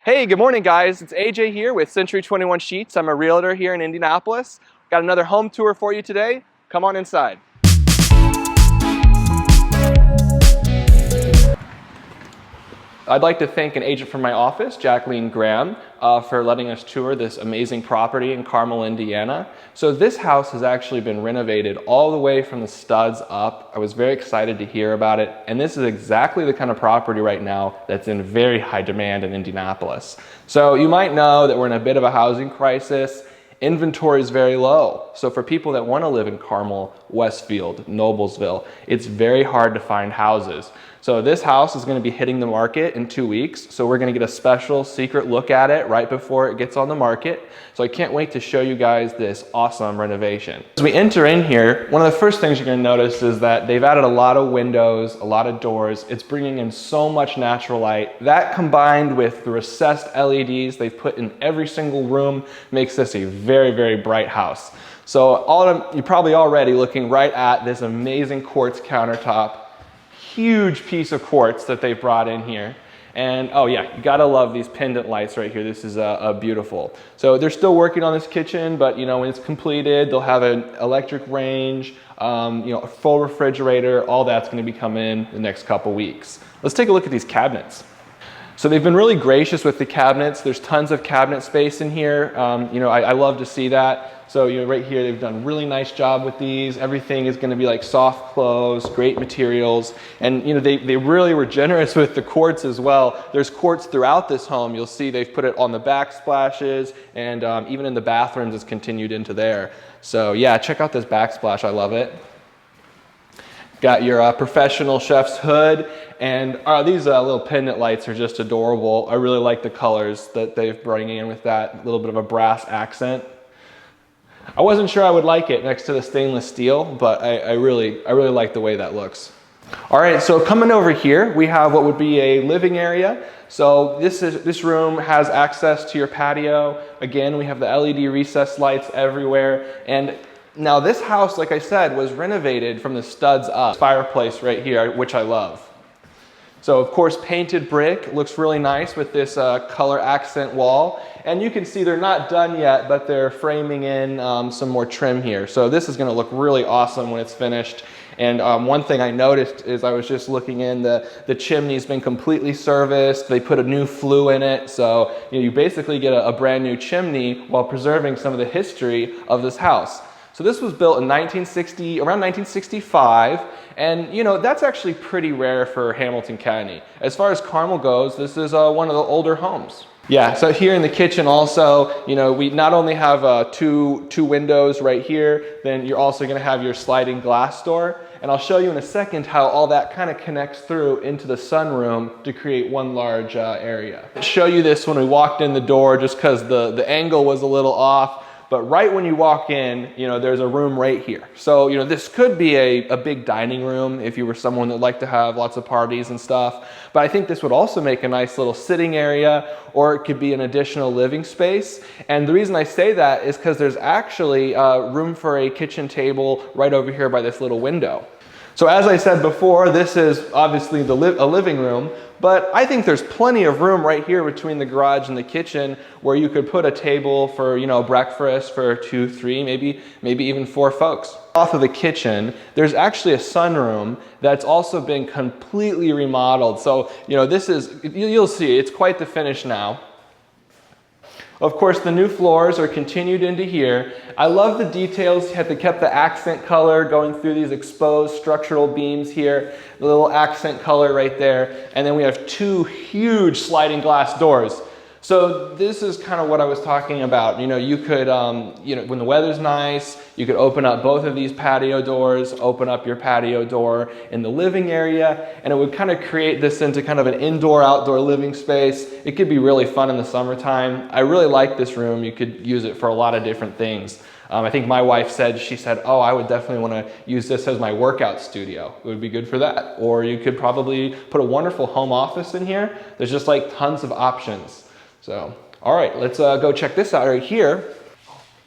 Hey, good morning guys. It's AJ here with Century 21 Sheets. I'm a realtor here in Indianapolis. Got another home tour for you today. Come on inside. I'd like to thank an agent from my office, Jacqueline Graham, for letting us tour this amazing property in Carmel, Indiana. So this house has actually been renovated all the way from the studs up. I was very excited to hear about it, and this is exactly the kind of property right now that's in very high demand in Indianapolis. So you might know that we're in a bit of a housing crisis. Inventory is very low. So for people that want to live in Carmel, Westfield, Noblesville, it's very hard to find houses. So this house is going to be hitting the market in 2 weeks. So we're going to get a special secret look at it right before it gets on the market. So I can't wait to show you guys this awesome renovation. As we enter in here, one of the first things you're going to notice is that they've added a lot of windows, a lot of doors. It's bringing in so much natural light. That combined with the recessed LEDs they've put in every single room makes this a very, very bright house. So you're probably already looking right at this amazing quartz countertop. Huge piece of quartz that they brought in here. And oh yeah, you gotta love these pendant lights right here. This is beautiful. So they're still working on this kitchen, but you know, when it's completed, they'll have an electric range, a full refrigerator. All that's gonna be coming in the next couple weeks. Let's take a look at these cabinets. So they've been really gracious with the cabinets. There's tons of cabinet space in here. I love to see that. So right here, they've done a really nice job with these. Everything is going to be like soft close, great materials. And they really were generous with the quartz as well. There's quartz throughout this home. You'll see they've put it on the backsplashes, and even in the bathrooms it's continued into there. So yeah, check out this backsplash. I love it. Got your professional chef's hood, and these little pendant lights are just adorable. I really like the colors that they've brought in with that little bit of a brass accent. I wasn't sure I would like it next to the stainless steel, but I really like the way that looks. All right, so coming over here, we have what would be a living area. So this room has access to your patio. Again, we have the LED recessed lights everywhere, and now this house, like I said, was renovated from the studs up. Fireplace right here, which I love. So of course, painted brick looks really nice with this color accent wall. And you can see they're not done yet, but they're framing in some more trim here. So this is gonna look really awesome when it's finished. And one thing I noticed is I was just looking in, the chimney's been completely serviced. They put a new flue in it. So you basically get a brand new chimney while preserving some of the history of this house. So this was built in around 1965, and that's actually pretty rare for Hamilton County. As far as Carmel goes, this is one of the older homes. Yeah, so here in the kitchen also, we not only have two windows right here, then you're also gonna have your sliding glass door. And I'll show you in a second how all that kind of connects through into the sunroom to create one large area. I'll show you this when we walked in the door just because the angle was a little off. But right when you walk in, there's a room right here. So, this could be a big dining room if you were someone that liked to have lots of parties and stuff. But I think this would also make a nice little sitting area, or it could be an additional living space. And the reason I say that is because there's actually room for a kitchen table right over here by this little window. So as I said before, this is obviously a living room, but I think there's plenty of room right here between the garage and the kitchen where you could put a table for, breakfast for 2, 3, maybe even 4 folks. Off of the kitchen, there's actually a sunroom that's also been completely remodeled. So, you'll see, it's quite the finish now. Of course, the new floors are continued into here. I love the details. They kept the accent color going through these exposed structural beams here, the little accent color right there. And then we have 2 huge sliding glass doors. So this is kind of what I was talking about. You could, when the weather's nice, you could open up both of these patio doors, open up your patio door in the living area, and it would kind of create this into kind of an indoor-outdoor living space. It could be really fun in the summertime. I really like this room. You could use it for a lot of different things. I think my wife said, oh, I would definitely want to use this as my workout studio. It would be good for that. Or you could probably put a wonderful home office in here. There's just like tons of options. So, all right, let's go check this out right here.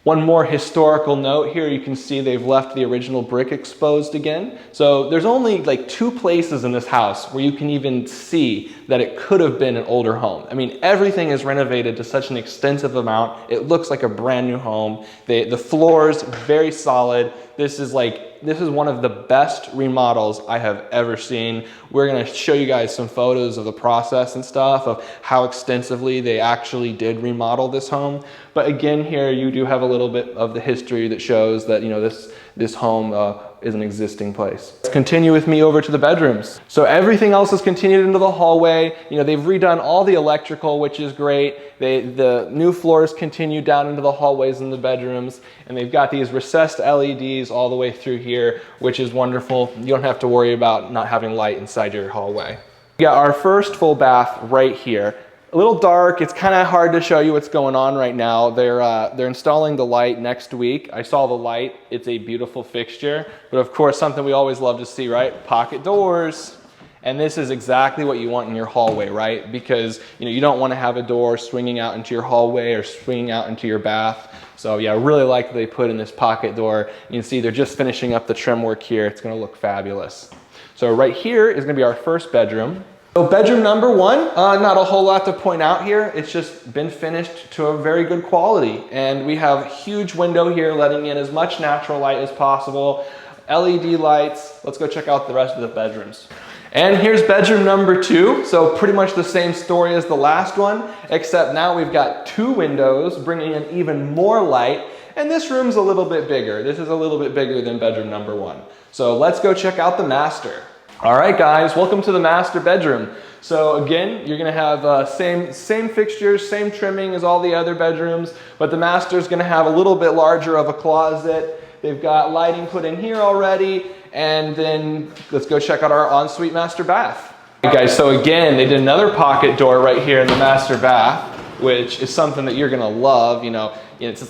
One more historical note here, you can see they've left the original brick exposed again. So there's only like 2 places in this house where you can even see that it could have been an older home. I mean, everything is renovated to such an extensive amount. It looks like a brand new home. The floors, very solid. This is one of the best remodels I have ever seen. We're gonna show you guys some photos of the process and stuff of how extensively they actually did remodel this home. But again, here you do have a little bit of the history that shows that, you know, this home is an existing place. Let's continue with me over to the bedrooms. So everything else is continued into the hallway. You know, they've redone all the electrical, which is great. The new floors continue down into the hallways in the bedrooms, and they've got these recessed LEDs all the way through here, which is wonderful. You don't have to worry about not having light inside your hallway. We got our first full bath right here. A little dark, it's kind of hard to show you what's going on right now. They're installing the light next week. I saw the light, it's a beautiful fixture, but of course something we always love to see, right? Pocket doors. And this is exactly what you want in your hallway, right? Because you don't want to have a door swinging out into your hallway or swinging out into your bath. So yeah, I really like that they put in this pocket door. You can see they're just finishing up the trim work here. It's going to look fabulous. So right here is going to be our first bedroom. So bedroom number 1, not a whole lot to point out here. It's just been finished to a very good quality. And we have a huge window here letting in as much natural light as possible. LED lights. Let's go check out the rest of the bedrooms. And here's bedroom number 2. So pretty much the same story as the last one, except now we've got 2 windows bringing in even more light. And this room's a little bit bigger. This is a little bit bigger than bedroom number 1. So let's go check out the master. All right, guys, welcome to the master bedroom. So again, you're gonna have same fixtures, same trimming as all the other bedrooms, but the master's gonna have a little bit larger of a closet. They've got lighting put in here already, and then let's go check out our ensuite master bath. Okay, guys, so again, they did another pocket door right here in the master bath, which is something that you're gonna love.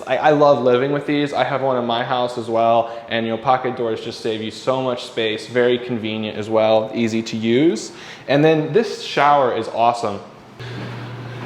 I love living with these. I have one in my house as well, and pocket doors just save you so much space, very convenient as well, easy to use. And then this shower is awesome.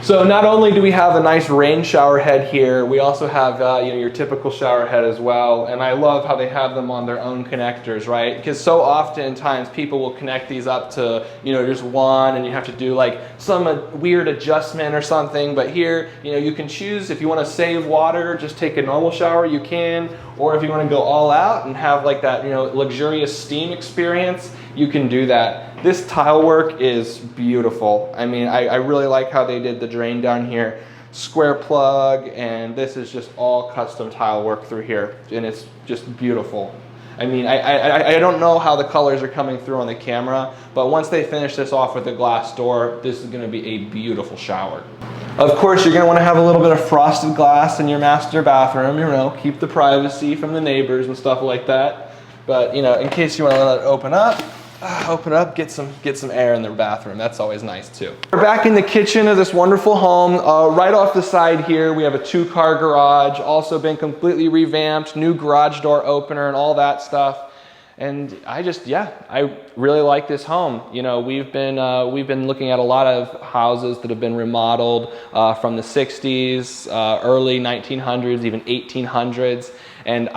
So not only do we have a nice rain shower head here, we also have your typical shower head as well. And I love how they have them on their own connectors, right? Because so oftentimes people will connect these up to just one, and you have to do like some weird adjustment or something. But here, you can choose if you want to save water, just take a normal shower, you can. Or if you want to go all out and have like that luxurious steam experience, you can do that. This tile work is beautiful. I mean, I really like how they did the drain down here. Square plug, and this is just all custom tile work through here, and it's just beautiful. I mean, I don't know how the colors are coming through on the camera, but once they finish this off with the glass door, this is going to be a beautiful shower. Of course, you're going to want to have a little bit of frosted glass in your master bathroom, keep the privacy from the neighbors and stuff like that. But, in case you want to let it open up, get some air in the bathroom. That's always nice too. We're back in the kitchen of this wonderful home. Right off the side here, we have a 2-car garage, also been completely revamped, new garage door opener and all that stuff. And I really like this home. We've been looking at a lot of houses that have been remodeled from the 60s, early 1900s, even 1800s. And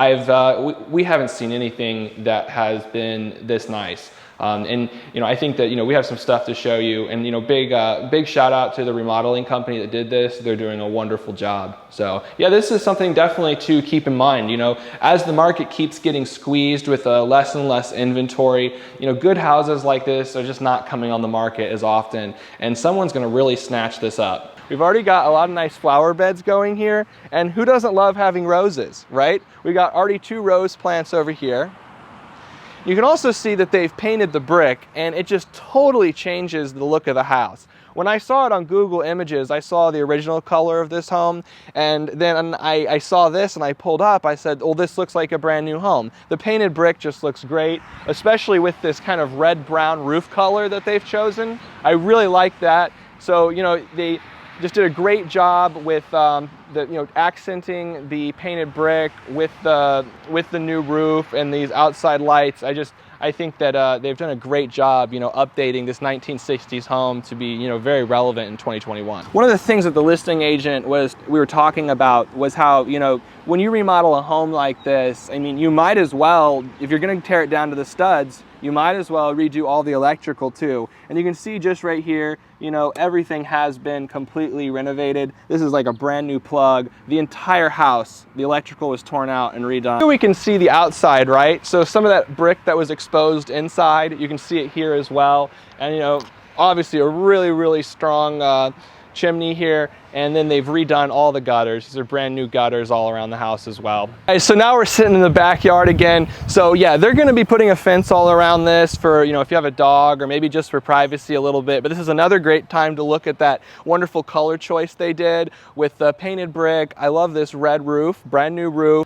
we haven't seen anything that has been this nice. I think that we have some stuff to show you, and big shout out to the remodeling company that did this. They're doing a wonderful job. So yeah, this is something definitely to keep in mind. As the market keeps getting squeezed with less and less inventory, good houses like this are just not coming on the market as often, and someone's going to really snatch this up. We've already got a lot of nice flower beds going here, and who doesn't love having roses, right? We got already 2 rose plants over here. You can also see that they've painted the brick, and it just totally changes the look of the house. When I saw it on Google Images, I saw the original color of this home, and then I saw this and I pulled up, I said, oh, this looks like a brand new home. The painted brick just looks great, especially with this kind of red-brown roof color that they've chosen. I really like that. So, they just did a great job with accenting the painted brick with the new roof and these outside lights. I think that they've done a great job, updating this 1960s home to be, very relevant in 2021. One of the things that the listing agent we were talking about was how, when you remodel a home like this, I mean, you might as well, if you're going to tear it down to the studs, you might as well redo all the electrical too. And you can see just right here, everything has been completely renovated. This is like a brand new plug. The entire house, the electrical was torn out and redone. Here we can see the outside, right? So some of that brick that was exposed inside, you can see it here as well. And obviously a really, really strong chimney here, and then they've redone all the gutters. These are brand new gutters all around the house as well. All right, so now we're sitting in the backyard again. So yeah, they're going to be putting a fence all around this for, if you have a dog, or maybe just for privacy a little bit. But this is another great time to look at that wonderful color choice they did with the painted brick. I love this red roof, brand new roof.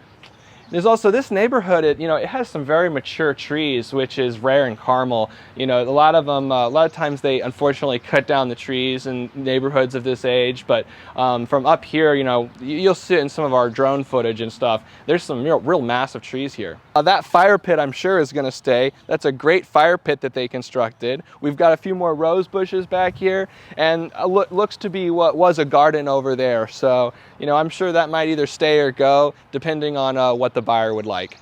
There's also this neighborhood, it has some very mature trees, which is rare in Carmel. A lot of times they unfortunately cut down the trees in neighborhoods of this age, but from up here, you'll see it in some of our drone footage and stuff. There's some real massive trees here. That fire pit, I'm sure, is going to stay. That's a great fire pit that they constructed. We've got a few more rose bushes back here, and looks to be what was a garden over there. So, I'm sure that might either stay or go, depending on what the buyer would like.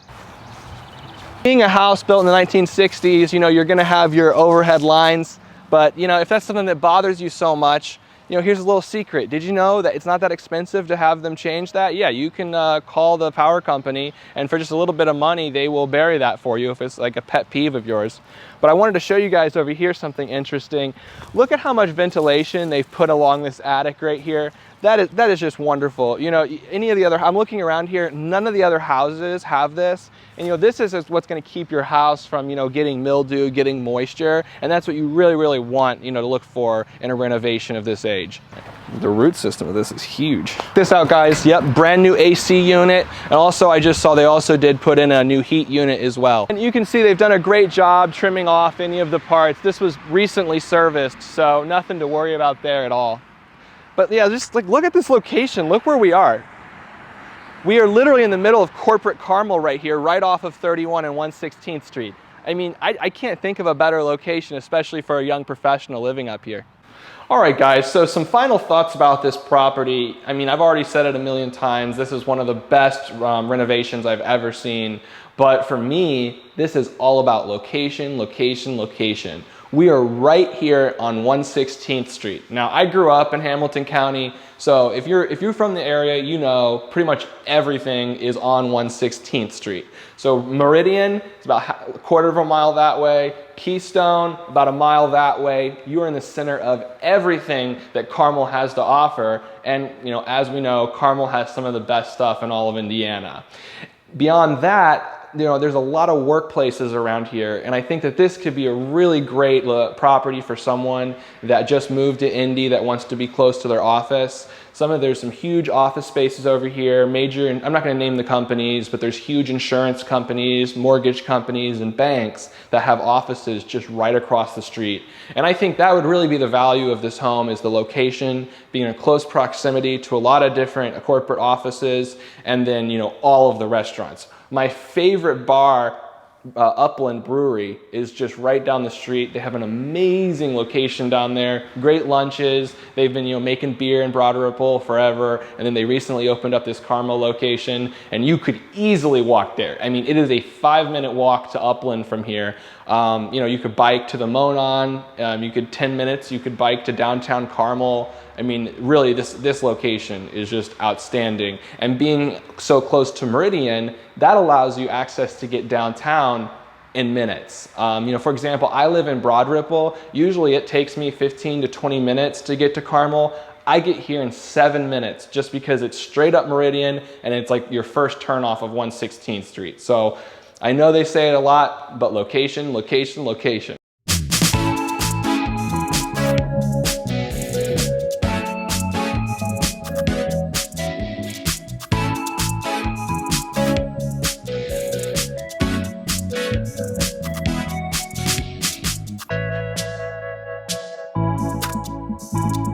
Being a house built in the 1960s, you're going to have your overhead lines, but if that's something that bothers you so much, here's a little secret. Did you know that it's not that expensive to have them change that? Yeah, you can call the power company, and for just a little bit of money, they will bury that for you if it's like a pet peeve of yours. But I wanted to show you guys over here something interesting. Look at how much ventilation they've put along this attic right here. That is just wonderful. Any of the other, I'm looking around here, none of the other houses have this. And this is what's going to keep your house from, getting mildew, getting moisture. And that's what you really, really want, to look for in a renovation of this age. The root system of this is huge. Check this out, guys. Yep, brand new AC unit. And also, I just saw they also did put in a new heat unit as well. And you can see they've done a great job trimming off any of the parts. This was recently serviced, so nothing to worry about there at all. But yeah, just look at this location. Look where we are. We are literally in the middle of corporate Carmel right here, right off of 31 and 116th Street. I mean, I can't think of a better location, especially for a young professional living up here. All right, guys, so some final thoughts about this property. I mean, I've already said it a million times. This is one of the best renovations I've ever seen. But for me, this is all about location, location, location. We are right here on 116th Street. Now, I grew up in Hamilton County, so if you're from the area, pretty much everything is on 116th Street. So Meridian is about a quarter of a mile that way. Keystone, about a mile that way. You are in the center of everything that Carmel has to offer. And as we know, Carmel has some of the best stuff in all of Indiana. Beyond that, there's a lot of workplaces around here, and I think that this could be a really great property for someone that just moved to Indy that wants to be close to their office. There's some huge office spaces over here, I'm not going to name the companies, but there's huge insurance companies, mortgage companies, and banks that have offices just right across the street. And I think that would really be the value of this home, is the location, being in close proximity to a lot of different corporate offices, and then, all of the restaurants. My favorite bar, Upland Brewery, is just right down the street. They have an amazing location down there, great lunches. They've been making beer in Broad Ripple forever, and then they recently opened up this Carmel location, and you could easily walk there. I mean, it is a 5-minute walk to Upland from here. You could bike to the Monon, 10 minutes, you could bike to downtown Carmel. I mean, really, this location is just outstanding. And being so close to Meridian, that allows you access to get downtown in minutes. For example, I live in Broad Ripple. Usually it takes me 15 to 20 minutes to get to Carmel. I get here in 7 minutes just because it's straight up Meridian, and it's like your first turn off of 116th Street. So I know they say it a lot, but location, location, location.